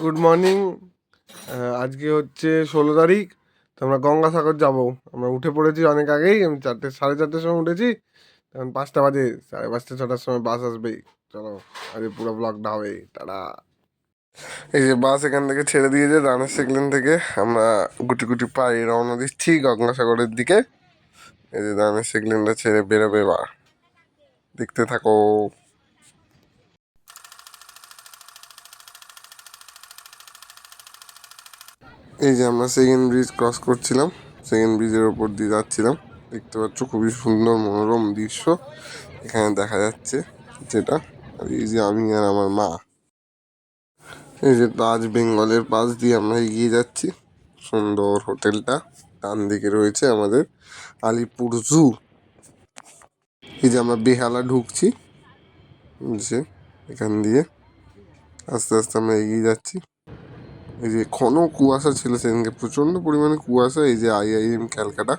Good morning. আজকে হচ্ছে 16 তারিখ। তো আমরা গঙ্গাসাগর যাবো। আমরা উঠে পড়েছি অনেক আগেই। আমি 4:30 সময় উঠেছি। তখন 5টা বাজে, 5:30 6টার সময় বাস আসবে। চলো, আজকে পুরো ব্লগটা হবে। টাটা। এই যে বাস এখান থেকে ছেড়ে দিয়েছে রানের সেগলেন থেকে। আমরা গুটি গুটি পায়ে রওনা দিচ্ছি গঙ্গাসাগরের দিকে। এই যে রানের সেগলেনটা ছেড়ে বেরোবে বা দেখতে থাকো। এই যে আমরা সেকেন্ড ব্রিজ ক্রস করছিলাম, সেকেন্ড ব্রিজের ওপর দিয়ে যাচ্ছিলাম। দেখতে পাচ্ছ খুবই সুন্দর মনোরম দৃশ্য এখানে দেখা যাচ্ছে যেটা। আর এই যে আমি আর আমার মা, এই যে তাজ বেঙ্গলের পাশ দিয়ে আমরা এগিয়ে যাচ্ছি। সুন্দর হোটেলটা ডান দিকে রয়েছে আমাদের আলিপুর জু। এই যে আমরা বেহালা ঢুকছি, যে এখান দিয়ে আস্তে আস্তে আমরা এগিয়ে যাচ্ছি। এই যে ঘন কুয়াশা ছিল সেদিনকে, প্রচন্ড পরিমাণে কুয়াশা। এই যে IIM ক্যালকাটা,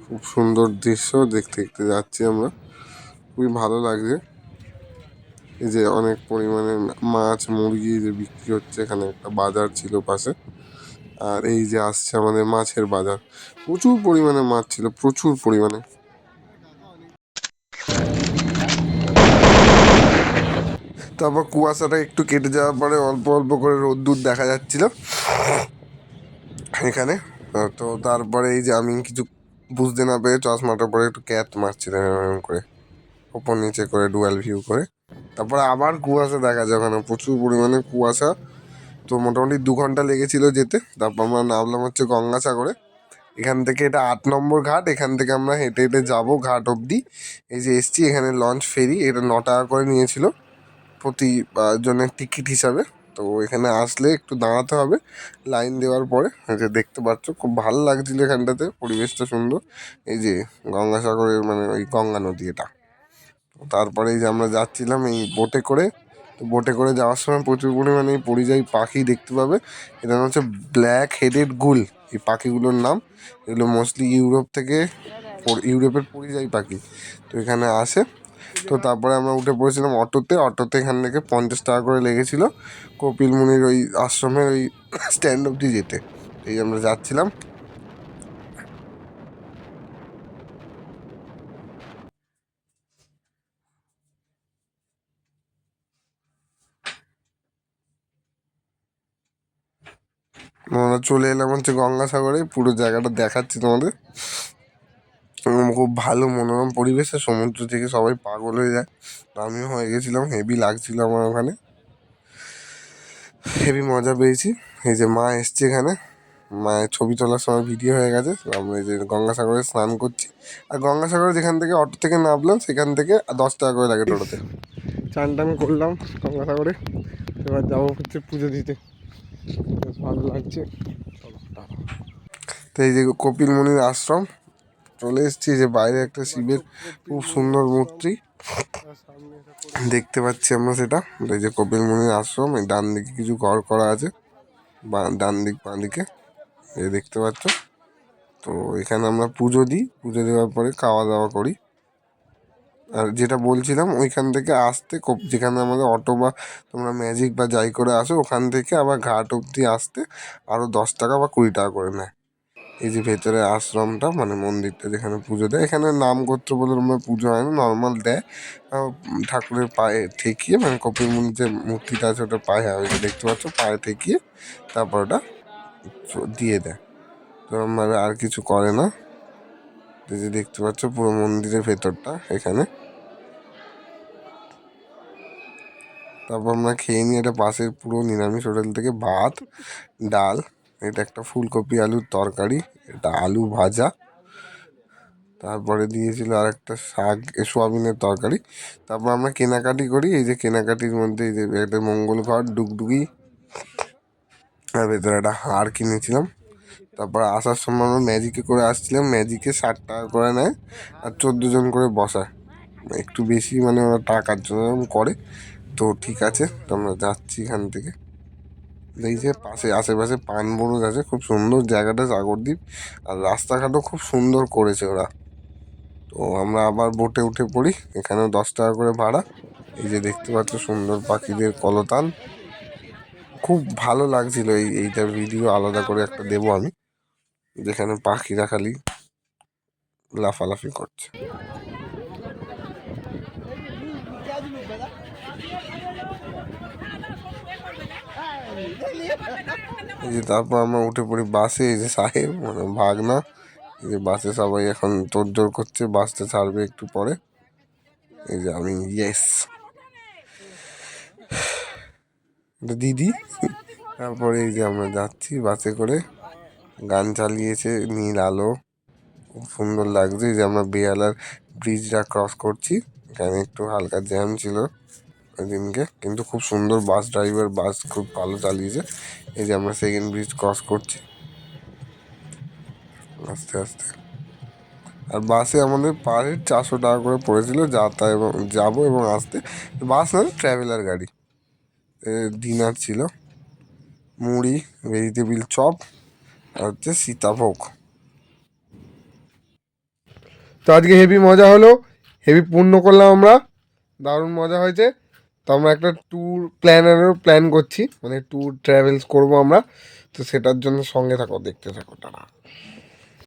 খুব সুন্দর দৃশ্য দেখতে দেখতে যাচ্ছি আমরা। খুবই ভালো লাগছে। এই যে অনেক পরিমাণে মাছ মুরগি যে বিক্রি হচ্ছে, এখানে একটা বাজার ছিল পাশে। আর এই যে আসছে আমাদের মাছের বাজার, প্রচুর পরিমাণে মাছ ছিল, প্রচুর পরিমাণে। তারপর কুয়াশাটা একটু কেটে যাওয়ার পরে অল্প অল্প করে রোদ্দুর দেখা যাচ্ছিল এখানে। তো তারপরে এই যে আমি কিছু বুঝতে না পেরে চশমাটার পরে একটু ক্যাত মারছিলাম এরকম করে, ওপর নিচে করে ডুয়াল ভিউ করে। তারপরে আবার কুয়াশা দেখা যায়, ওখানে প্রচুর পরিমাণে কুয়াশা। তো মোটামুটি 2 ঘন্টা লেগেছিল যেতে। তারপর আমরা নামলাম হচ্ছে গঙ্গাসাগরে। এখান থেকে এটা 8 নম্বর ঘাট। এখান থেকে আমরা হেঁটে হেঁটে যাবো ঘাট অবধি। এই যে এসছি, এখানে লঞ্চ ফেরি, এটা 9 টাকা করে নিয়েছিল প্রতি জনের টিকিট হিসাবে। তো এখানে আসলে একটু দাঁড়াতে হবে লাইন দেওয়ার পরে। এই যে দেখতে পাচ্ছ খুব ভালো লাগছিল এখানটাতে, পরিবেশটা সুন্দর। এই যে গঙ্গাসাগরের মানে ওই গঙ্গা নদী এটা। তারপরে এই যে আমরা যাচ্ছিলাম এই বোটে করে। তো বোটে করে যাওয়ার সময় প্রচুর পরিমাণে এই পরিযায়ী পাখি দেখতে পাবে। এটা হচ্ছে ব্ল্যাক হেডেড গুল, এই পাখিগুলোর নাম। এগুলো মোস্টলি ইউরোপ থেকে, ইউরোপের পরিযায়ী পাখি। তো এখানে আসে। তো তারপরে আমরা উঠে পড়েছিলাম অটোতে। অটোতে এখান থেকে 50 টাকা করে লেগেছিল কপিল মুনির ওই আশ্রমের ওই স্ট্যান্ড অবধি যেতে। এই আমরা যাচ্ছিলাম। আমরা চলে এলাম হচ্ছে গঙ্গাসাগরে। পুরো জায়গাটা দেখাচ্ছি তোমাদের। খুব ভালো মনোরম পরিবেশে সমুদ্র থেকে সবাই পাগল হয়ে যায়। আমিও হয়ে গেছিলাম, হেভি লাগছিল আমার ওখানে, হেভি মজা পেয়েছি। এই যে মা এসছে এখানে, মায়ের ছবি তোলার সময় ভিডিও হয়ে গেছে। আমরা এই যে গঙ্গাসাগরে স্নান করছি। আর গঙ্গাসাগরে যেখান থেকে অটো থেকে নামলাম সেখান থেকে 10 টাকা করে লাগে টোটোতে। চান টান করলাম গঙ্গাসাগরে। এবার যাবো হচ্ছে পুজো দিতে, বেশ ভালো লাগছে। তো এই যে কপিল মুনির আশ্রম চলে এসেছি। যে বাইরে একটা শিবের খুব সুন্দর মূর্তি দেখতে পাচ্ছি আমরা, সেটা। এই যে কপিল মুনির আশ্রম, এই ডান দিকে কিছু ঘর করা আছে, ডান দিক বাঁ দিকে এই দেখতে পাচ্ছ। তো এখানে আমরা পুজো দিই, পুজো দেওয়ার পরে খাওয়া দাওয়া করি। আর যেটা বলছিলাম, ওইখান থেকে আসতে যেখানে আমাদের অটো বা তোমরা ম্যাজিক বা যাই করে আসো, ওখান থেকে আবার ঘাট অবধি আসতে আরও 10 টাকা বা 20 টাকা করে নেয়। এই যে ভেতরে আশ্রমটা মানে মন্দিরটা যেখানে পুজো দেয়, এখানে নাম গোত্র বলে তোমরা পুজো হয় না, নর্মাল দেয়। ঠাকুরের পায়ে ঠেকিয়ে, মানে কপিল মুনির যে মূর্তিটা আছে ওটা পায়ে, ওই যে দেখতে পাচ্ছ পায়ে ঠেকিয়ে তারপর ওটা দিয়ে দেয়। তো মানে আর কিছু করে না। এই যে দেখতে পাচ্ছ পুরো মন্দিরের ভেতরটা এখানে। তারপর আমরা খেয়ে নিই এটা পাশের পুরো নিরামিষ হোটেল থেকে ভাত ডাল, এটা একটা ফুলকপি আলুর তরকারি, এটা আলু ভাজা, তারপরে দিয়েছিল আর একটা শাক সোয়াবিনের তরকারি। তারপর আমরা কেনাকাটি করি। এই যে কেনাকাটির মধ্যে এই যে একটা মঙ্গল ঘর ডুগডুগি, আর ভেতরে একটা হার কিনেছিলাম। তারপর আসার সময় আমরা ম্যাজিকে করে আসছিলাম, ম্যাজিকে 60 টাকা করে নেয় আর 14 জন করে বসায়। একটু বেশি মানে ওরা টাকার জন্য এরকম করে। তো ঠিক আছে, তো আমরা যাচ্ছি এখান থেকে। এই যে পাশে আশেপাশে পানবরজ আছে, খুব সুন্দর জায়গাটা সাগরদ্বীপ। আর রাস্তাঘাটও খুব সুন্দর করেছে ওরা। তো আমরা আবার বোটে উঠে পড়ি, এখানেও 10 টাকা করে ভাড়া। এই যে দেখতে পাচ্ছ সুন্দর পাখিদের কলতান। খুব ভালো লাগছিল। এইটার ভিডিও আলাদা করে একটা দেবো আমি, যেখানে পাখিরা খালি লাফালাফি করছে। এই যে তারপর আমরা উঠে পড়ি বাসে। এই যে সাহেব মানে ভাগনা, এই যে বাসে সবাই এখন তোড়জোড় করছে, বাসটা ছাড়বে একটু পরে। এই যে আমি, ইয়েস দিদি। তারপরে এই যে আমরা যাচ্ছি বাসে করে, গান চালিয়েছে, নীল আলো, খুব সুন্দর লাগছে। এই যে আমরা বেহালার ব্রিজটা ক্রস করছি, এখানে একটু হালকা জ্যাম ছিল ওই দিনকে, কিন্তু খুব সুন্দর বাস ড্রাইভার, বাস খুব ভালো চালিয়েছে। এই যে আমরা সেকেন্ড ব্রিজ ক্রস করছি আস্তে আস্তে। আর বাসে আমাদের পার হেড 400 টাকা করে পড়েছিল যাবো এবং আসতে। বাস না, ট্রাভেলার গাড়ি। ডিনার ছিল মুড়ি, ভেজিটেবিল চপ, আর হচ্ছে সীতাভোগ। তো আজকে হেভি মজা হলো, হেভি পূর্ণ করলাম আমরা, দারুণ মজা হয়েছে। তো আমরা একটা ট্যুর প্ল্যান করছি, মানে ট্যুর ট্রাভেলস করবো আমরা। তো সেটার জন্য সঙ্গে থাকো, দেখতে থাকো, টাটা।